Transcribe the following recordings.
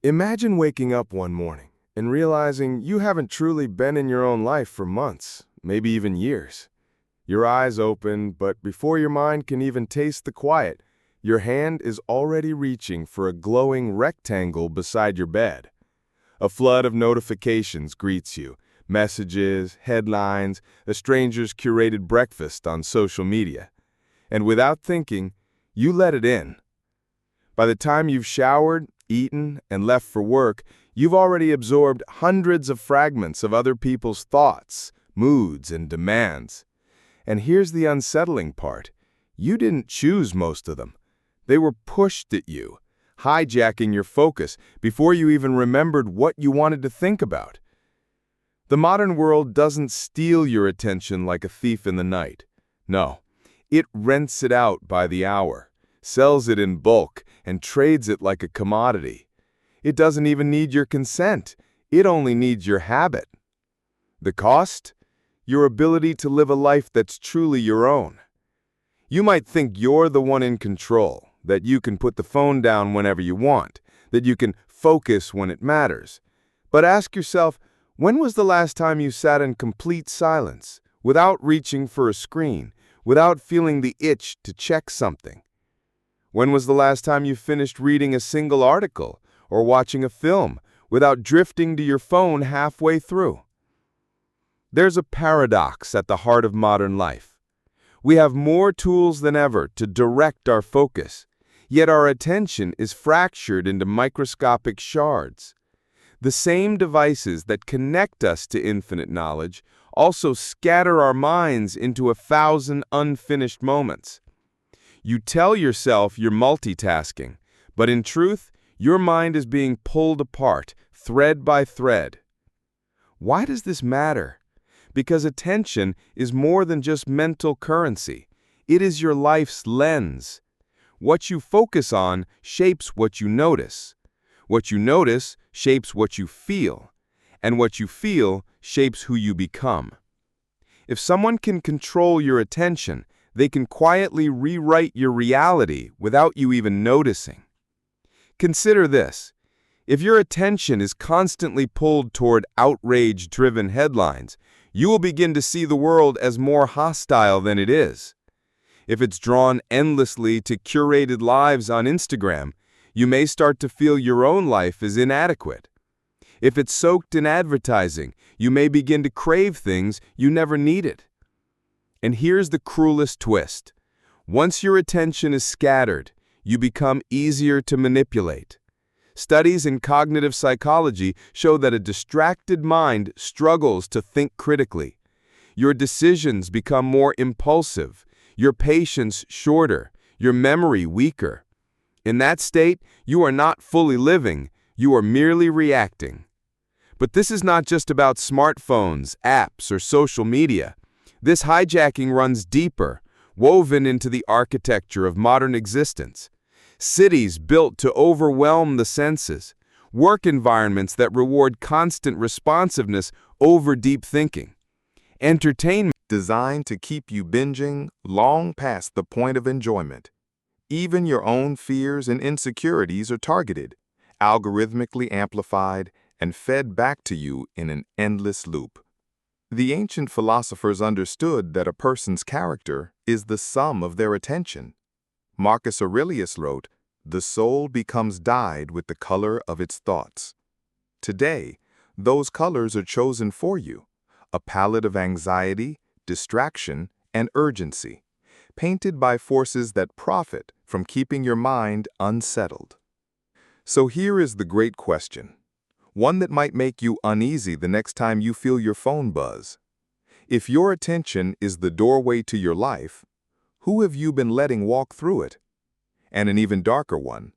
Imagine waking up one morning and realizing you haven't truly been in your own life for months, maybe even years. Your eyes open, but before your mind can even taste the quiet, your hand is already reaching for a glowing rectangle beside your bed. A flood of notifications greets you, messages, headlines, a stranger's curated breakfast on social media. And without thinking, you let it in. By the time you've showered, eaten, and left for work, you've already absorbed hundreds of fragments of other people's thoughts, moods, and demands. And here's the unsettling part. You didn't choose most of them. They were pushed at you, hijacking your focus before you even remembered what you wanted to think about. The modern world doesn't steal your attention like a thief in the night. No, it rents it out by the hour, sells it in bulk, and trades it like a commodity. It doesn't even need your consent. It only needs your habit. The cost? Your ability to live a life that's truly your own. You might think you're the one in control, that you can put the phone down whenever you want, that you can focus when it matters. But ask yourself, when was the last time you sat in complete silence, without reaching for a screen, without feeling the itch to check something? When was the last time you finished reading a single article or watching a film without drifting to your phone halfway through? There's a paradox at the heart of modern life. We have more tools than ever to direct our focus, yet our attention is fractured into microscopic shards. The same devices that connect us to infinite knowledge also scatter our minds into 1,000 unfinished moments. You tell yourself you're multitasking, but in truth, your mind is being pulled apart, thread by thread. Why does this matter? Because attention is more than just mental currency. It is your life's lens. What you focus on shapes what you notice. What you notice shapes what you feel. And what you feel shapes who you become. If someone can control your attention, they can quietly rewrite your reality without you even noticing. Consider this. If your attention is constantly pulled toward outrage-driven headlines, you will begin to see the world as more hostile than it is. If it's drawn endlessly to curated lives on Instagram, you may start to feel your own life is inadequate. If it's soaked in advertising, you may begin to crave things you never needed. And here's the cruelest twist. Once your attention is scattered, you become easier to manipulate. Studies in cognitive psychology show that a distracted mind struggles to think critically. Your decisions become more impulsive, your patience shorter, your memory weaker. In that state, you are not fully living, you are merely reacting. But this is not just about smartphones, apps, or social media. This hijacking runs deeper, woven into the architecture of modern existence. Cities built to overwhelm the senses, work environments that reward constant responsiveness over deep thinking, entertainment designed to keep you binging long past the point of enjoyment. Even your own fears and insecurities are targeted, algorithmically amplified, and fed back to you in an endless loop. The ancient philosophers understood that a person's character is the sum of their attention. Marcus Aurelius wrote, "The soul becomes dyed with the color of its thoughts." Today, those colors are chosen for you, a palette of anxiety, distraction, and urgency, painted by forces that profit from keeping your mind unsettled. So here is the great question, one that might make you uneasy the next time you feel your phone buzz. If your attention is the doorway to your life, who have you been letting walk through it? And an even darker one,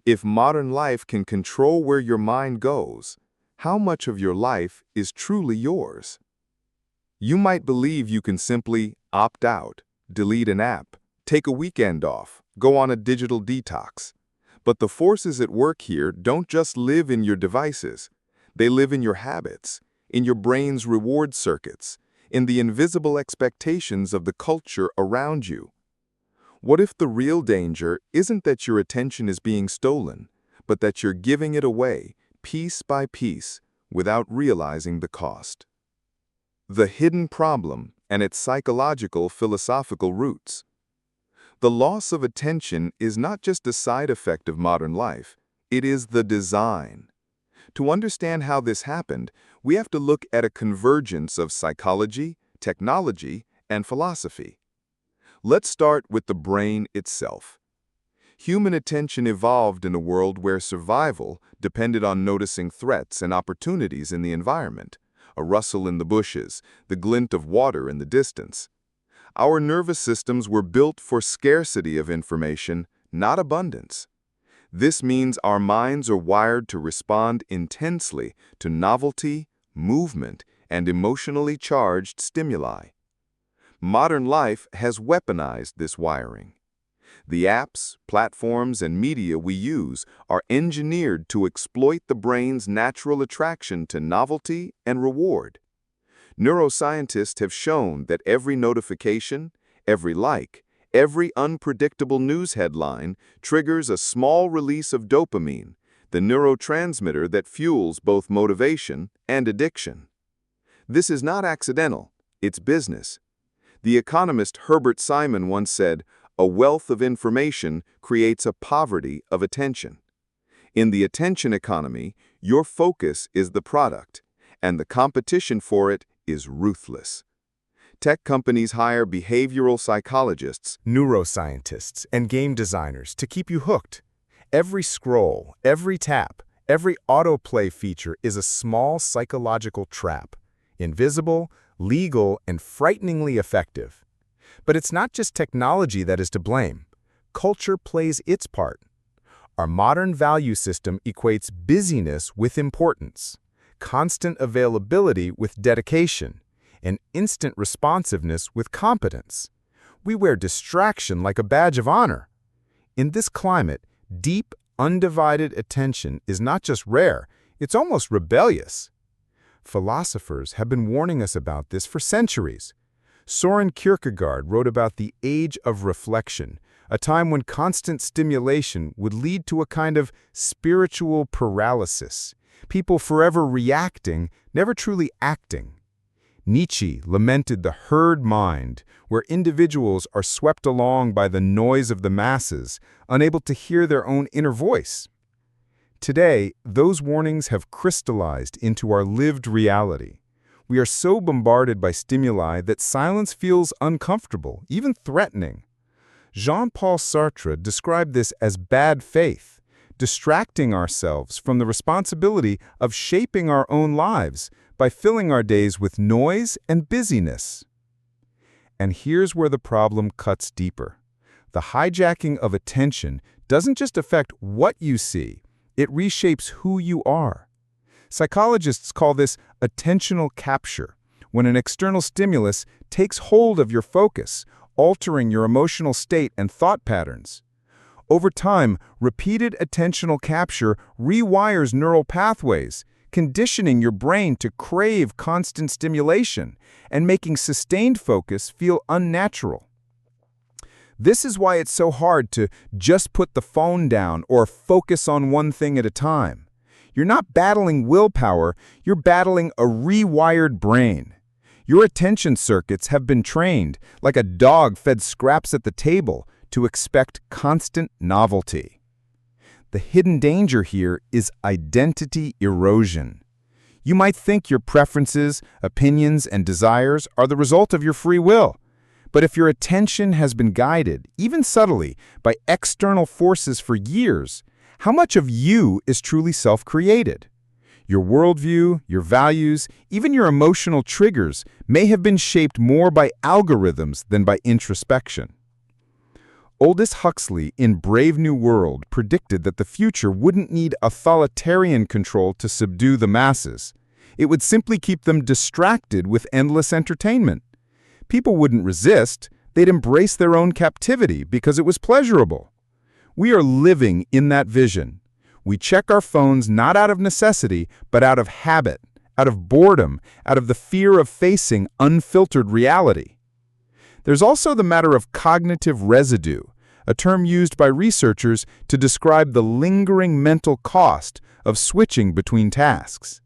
if modern life can control where your mind goes, how much of your life is truly yours? You might believe you can simply opt out, delete an app, take a weekend off, go on a digital detox. But the forces at work here don't just live in your devices. They live in your habits, in your brain's reward circuits, in the invisible expectations of the culture around you. What if the real danger isn't that your attention is being stolen, but that you're giving it away, piece by piece, without realizing the cost. The hidden problem and its psychological, philosophical roots. The loss of attention is not just a side effect of modern life, it is the design. To understand how this happened, we have to look at a convergence of psychology, technology, and philosophy. Let's start with the brain itself. Human attention evolved in a world where survival depended on noticing threats and opportunities in the environment, a rustle in the bushes, the glint of water in the distance. Our nervous systems were built for scarcity of information, not abundance. This means our minds are wired to respond intensely to novelty, movement, and emotionally charged stimuli. Modern life has weaponized this wiring. The apps, platforms, and media we use are engineered to exploit the brain's natural attraction to novelty and reward. Neuroscientists have shown that every notification, every like, every unpredictable news headline triggers a small release of dopamine, the neurotransmitter that fuels both motivation and addiction. This is not accidental, it's business. The economist Herbert Simon once said, "A wealth of information creates a poverty of attention." In the attention economy, your focus is the product, and the competition for it is ruthless. Tech companies hire behavioral psychologists, Neuroscientists, and game designers to keep you hooked. Every scroll, every tap, every autoplay feature is a small psychological trap. Invisible, legal, and frighteningly effective. But it's not just technology that is to blame. Culture plays its part. Our modern value system equates busyness with importance, constant availability with dedication, and instant responsiveness with competence. We wear distraction like a badge of honor. In this climate, deep, undivided attention is not just rare, it's almost rebellious. Philosophers have been warning us about this for centuries. Soren Kierkegaard wrote about the age of reflection, a time when constant stimulation would lead to a kind of spiritual paralysis, people forever reacting, never truly acting. Nietzsche lamented the herd mind, where individuals are swept along by the noise of the masses, unable to hear their own inner voice. Today, those warnings have crystallized into our lived reality. We are so bombarded by stimuli that silence feels uncomfortable, even threatening. Jean-Paul Sartre described this as bad faith, distracting ourselves from the responsibility of shaping our own lives by filling our days with noise and busyness. And here's where the problem cuts deeper. The hijacking of attention doesn't just affect what you see, it reshapes who you are. Psychologists call this attentional capture, when an external stimulus takes hold of your focus, altering your emotional state and thought patterns. Over time, repeated attentional capture rewires neural pathways, conditioning your brain to crave constant stimulation and making sustained focus feel unnatural. This is why it's so hard to just put the phone down or focus on one thing at a time. You're not battling willpower, you're battling a rewired brain. Your attention circuits have been trained, like a dog fed scraps at the table, to expect constant novelty. The hidden danger here is identity erosion. You might think your preferences, opinions, and desires are the result of your free will. But if your attention has been guided, even subtly, by external forces for years, how much of you is truly self-created? Your worldview, your values, even your emotional triggers may have been shaped more by algorithms than by introspection. Aldous Huxley in Brave New World predicted that the future wouldn't need authoritarian control to subdue the masses. It would simply keep them distracted with endless entertainment. People wouldn't resist, they'd embrace their own captivity because it was pleasurable. We are living in that vision. We check our phones not out of necessity, but out of habit, out of boredom, out of the fear of facing unfiltered reality. There's also the matter of cognitive residue, a term used by researchers to describe the lingering mental cost of switching between tasks.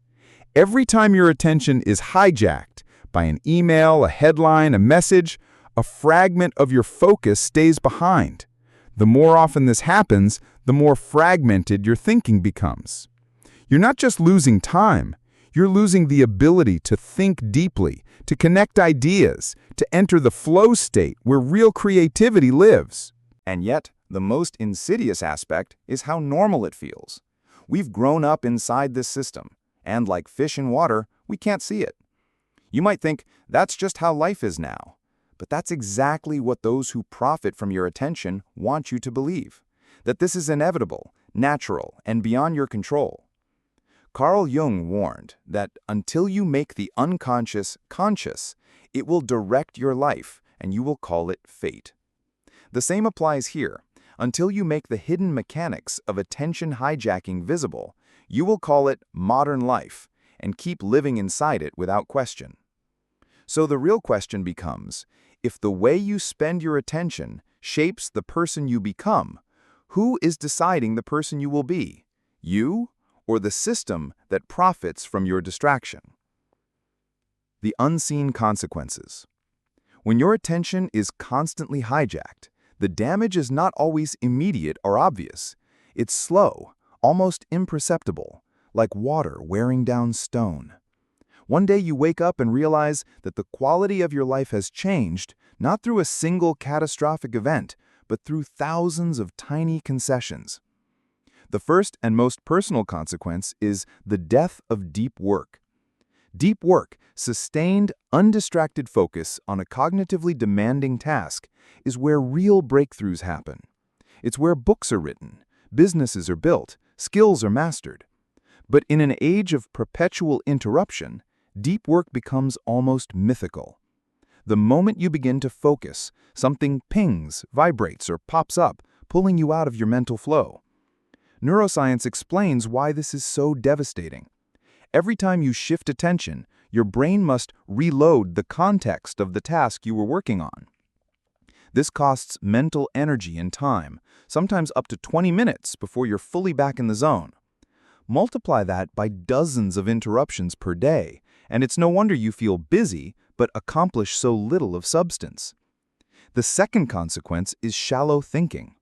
Every time your attention is hijacked by an email, a headline, a message, a fragment of your focus stays behind. The more often this happens, the more fragmented your thinking becomes. You're not just losing time, you're losing the ability to think deeply, to connect ideas, to enter the flow state where real creativity lives. And yet, the most insidious aspect is how normal it feels. We've grown up inside this system, and like fish in water, we can't see it. You might think that's just how life is now, but that's exactly what those who profit from your attention want you to believe, that this is inevitable, natural, and beyond your control. Carl Jung warned that until you make the unconscious conscious, it will direct your life, and you will call it fate. The same applies here. Until you make the hidden mechanics of attention hijacking visible, you will call it modern life, and keep living inside it without question. So the real question becomes, if the way you spend your attention shapes the person you become, who is deciding the person you will be? You or the system that profits from your distraction? The unseen consequences. When your attention is constantly hijacked, the damage is not always immediate or obvious. It's slow, almost imperceptible, like water wearing down stone. One day you wake up and realize that the quality of your life has changed, not through a single catastrophic event, but through thousands of tiny concessions. The first and most personal consequence is the death of deep work. Deep work, sustained, undistracted focus on a cognitively demanding task, is where real breakthroughs happen. It's where books are written, businesses are built, skills are mastered. But in an age of perpetual interruption, deep work becomes almost mythical. The moment you begin to focus, something pings, vibrates, or pops up, pulling you out of your mental flow. Neuroscience explains why this is so devastating. Every time you shift attention, your brain must reload the context of the task you were working on. This costs mental energy and time, sometimes up to 20 minutes before you're fully back in the zone. Multiply that by dozens of interruptions per day, and it's no wonder you feel busy but accomplish so little of substance. The second consequence is shallow thinking.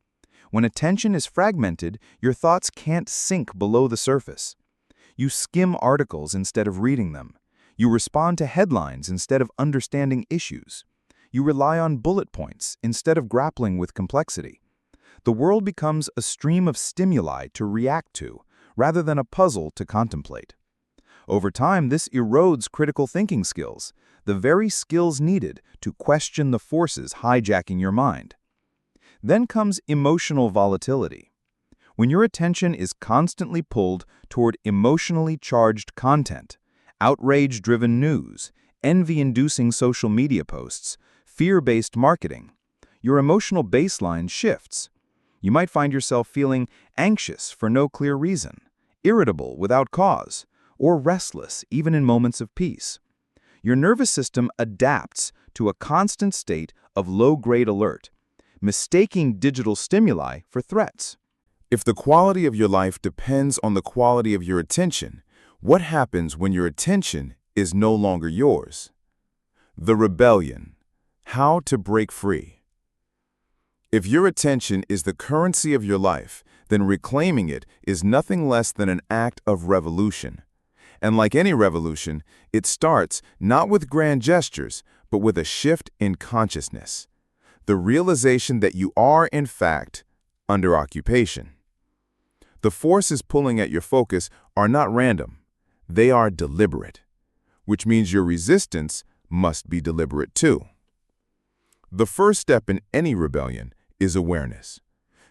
When attention is fragmented, your thoughts can't sink below the surface. You skim articles instead of reading them. You respond to headlines instead of understanding issues. You rely on bullet points instead of grappling with complexity. The world becomes a stream of stimuli to react to, rather than a puzzle to contemplate. Over time, this erodes critical thinking skills, the very skills needed to question the forces hijacking your mind. Then comes emotional volatility. When your attention is constantly pulled toward emotionally charged content, outrage-driven news, envy-inducing social media posts, fear-based marketing, your emotional baseline shifts. You might find yourself feeling anxious for no clear reason, irritable without cause, or restless even in moments of peace. Your nervous system adapts to a constant state of low-grade alert, mistaking digital stimuli for threats. If the quality of your life depends on the quality of your attention, what happens when your attention is no longer yours? The rebellion. How to break free. If your attention is the currency of your life, then reclaiming it is nothing less than an act of revolution. And like any revolution, it starts not with grand gestures, but with a shift in consciousness. The realization that you are, in fact, under occupation. The forces pulling at your focus are not random. They are deliberate, which means your resistance must be deliberate too. The first step in any rebellion is awareness.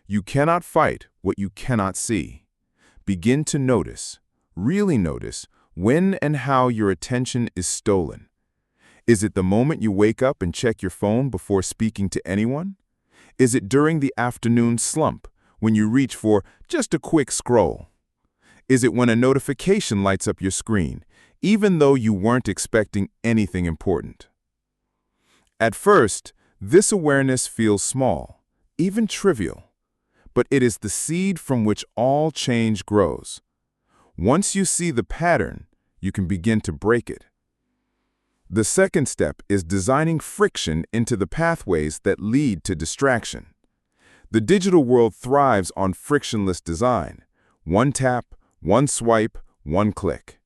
You cannot fight what you cannot see. Begin to notice, really notice, when and how your attention is stolen. Is it the moment you wake up and check your phone before speaking to anyone? Is it during the afternoon slump when you reach for just a quick scroll? Is it when a notification lights up your screen, even though you weren't expecting anything important? At first, this awareness feels small, even trivial, but it is the seed from which all change grows. Once you see the pattern, you can begin to break it. The second step is designing friction into the pathways that lead to distraction. The digital world thrives on frictionless design. One tap, one swipe, one click.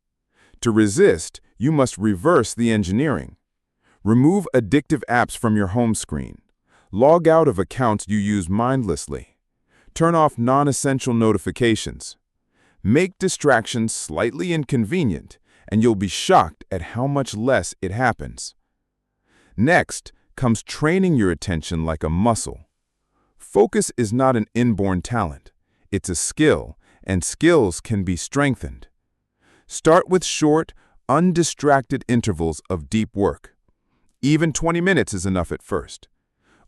To resist, you must reverse the engineering. Remove addictive apps from your home screen. Log out of accounts you use mindlessly. Turn off non-essential notifications. Make distractions slightly inconvenient, and you'll be shocked at how much less it happens. Next comes training your attention like a muscle. Focus is not an inborn talent. It's a skill, and skills can be strengthened. Start with short, undistracted intervals of deep work. Even 20 minutes is enough at first.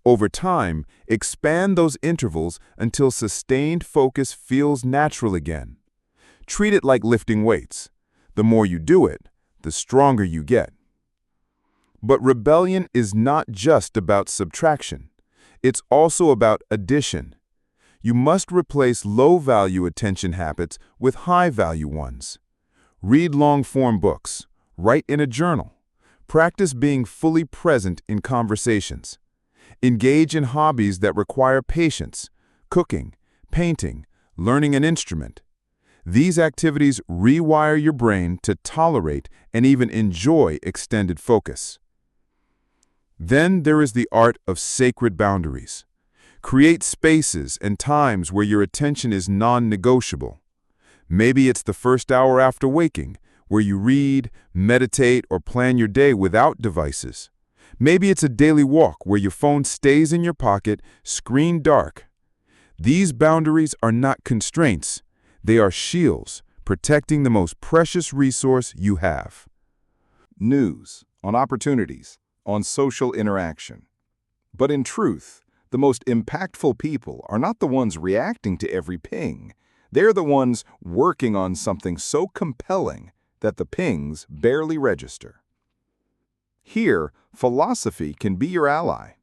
Over time, expand those intervals until sustained focus feels natural again. Treat it like lifting weights. The more you do it, the stronger you get. But rebellion is not just about subtraction. It's also about addition. You must replace low-value attention habits with high-value ones. Read long-form books. Write in a journal. Practice being fully present in conversations. Engage in hobbies that require patience: cooking, painting, learning an instrument. These activities rewire your brain to tolerate and even enjoy extended focus. Then there is the art of sacred boundaries. Create spaces and times where your attention is non-negotiable. Maybe it's the first hour after waking, where you read, meditate, or plan your day without devices. Maybe it's a daily walk where your phone stays in your pocket, screen dark. These boundaries are not constraints. They are shields, protecting the most precious resource you have. News, on opportunities, on social interaction. But in truth, the most impactful people are not the ones reacting to every ping. They're the ones working on something so compelling that the pings barely register. Here, philosophy can be your ally.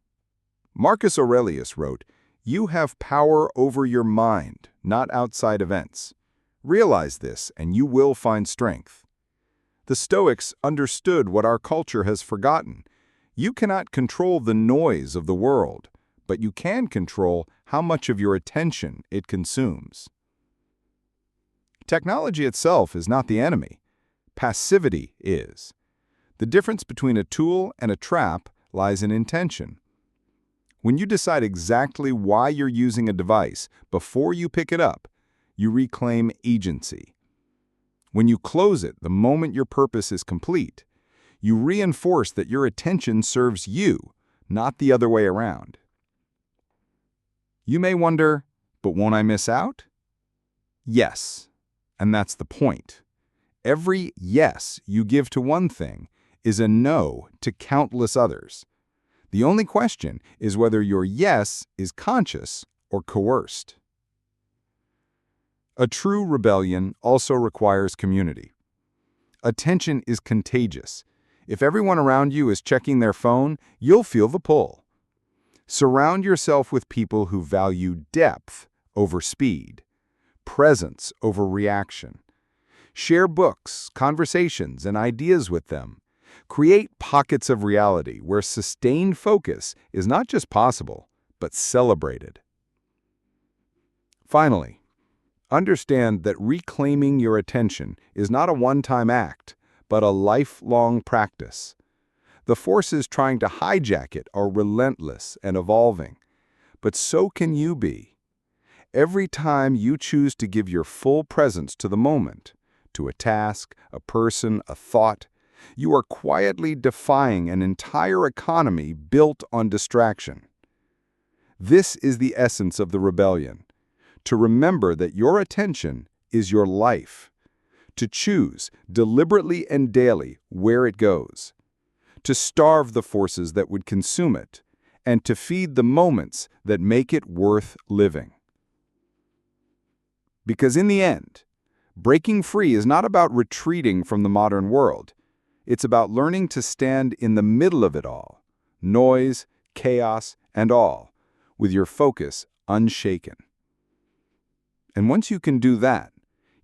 Marcus Aurelius wrote, "You have power over your mind, not outside events. Realize this, and you will find strength." The Stoics understood what our culture has forgotten. You cannot control the noise of the world, but you can control how much of your attention it consumes. Technology itself is not the enemy. Passivity is. The difference between a tool and a trap lies in intention. When you decide exactly why you're using a device before you pick it up, you reclaim agency. When you close it the moment your purpose is complete, you reinforce that your attention serves you, not the other way around. You may wonder, but won't I miss out? Yes, and that's the point. Every yes you give to one thing is a no to countless others. The only question is whether your yes is conscious or coerced. A true rebellion also requires community. Attention is contagious. If everyone around you is checking their phone, you'll feel the pull. Surround yourself with people who value depth over speed, presence over reaction. Share books, conversations, and ideas with them. Create pockets of reality where sustained focus is not just possible, but celebrated. Finally, understand that reclaiming your attention is not a one-time act, but a lifelong practice. The forces trying to hijack it are relentless and evolving, but so can you be. Every time you choose to give your full presence to the moment, to a task, a person, a thought, you are quietly defying an entire economy built on distraction. This is the essence of the rebellion: to remember that your attention is your life, to choose deliberately and daily where it goes, to starve the forces that would consume it, and to feed the moments that make it worth living. Because in the end, breaking free is not about retreating from the modern world. It's about learning to stand in the middle of it all, noise, chaos, and all, with your focus unshaken. And once you can do that,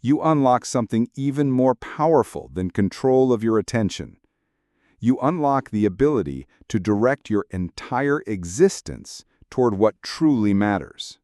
you unlock something even more powerful than control of your attention. You unlock the ability to direct your entire existence toward what truly matters.